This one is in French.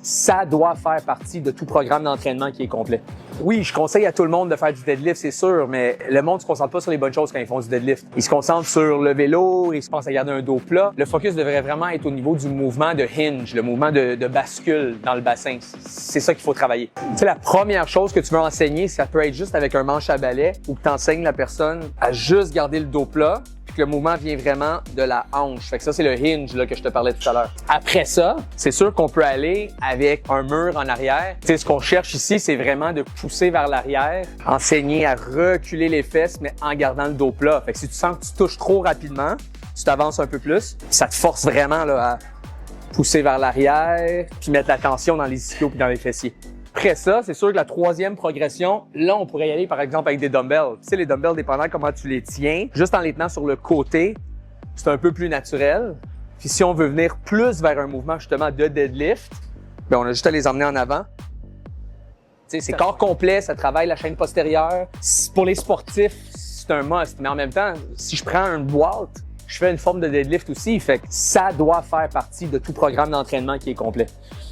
Ça doit faire partie de tout programme d'entraînement qui est complet. Oui, je conseille à tout le monde de faire du deadlift, c'est sûr, mais le monde se concentre pas sur les bonnes choses quand ils font du deadlift. Ils se concentrent sur le vélo, ils se pensent à garder un dos plat. Le focus devrait vraiment être au niveau du mouvement de hinge, le mouvement de bascule dans le bassin. C'est ça qu'il faut travailler. Tu sais, la première chose que tu veux enseigner, ça peut être juste avec un manche à balai où tu enseignes la personne à juste garder le dos plat, puis que le mouvement vient vraiment de la hanche. Fait que ça, c'est le hinge là, que je te parlais tout à l'heure. Après ça, c'est sûr qu'on peut aller avec un mur en arrière. Tu sais, ce qu'on cherche ici, c'est vraiment de pousser vers l'arrière, enseigner à reculer les fesses, mais en gardant le dos plat. Fait que si tu sens que tu touches trop rapidement, tu t'avances un peu plus, ça te force vraiment là, à pousser vers l'arrière, puis mettre la tension dans les ischios puis dans les fessiers. Après ça, c'est sûr que la troisième progression, là, on pourrait y aller, par exemple, avec des dumbbells. Tu sais, les dumbbells, dépendant comment tu les tiens, juste en les tenant sur le côté, c'est un peu plus naturel. Puis si on veut venir plus vers un mouvement, justement, de deadlift, ben on a juste à les emmener en avant. Tu sais, c'est corps complet, ça travaille la chaîne postérieure. Pour les sportifs, c'est un must. Mais en même temps, si je prends une boîte, je fais une forme de deadlift aussi. Fait que ça doit faire partie de tout programme d'entraînement qui est complet.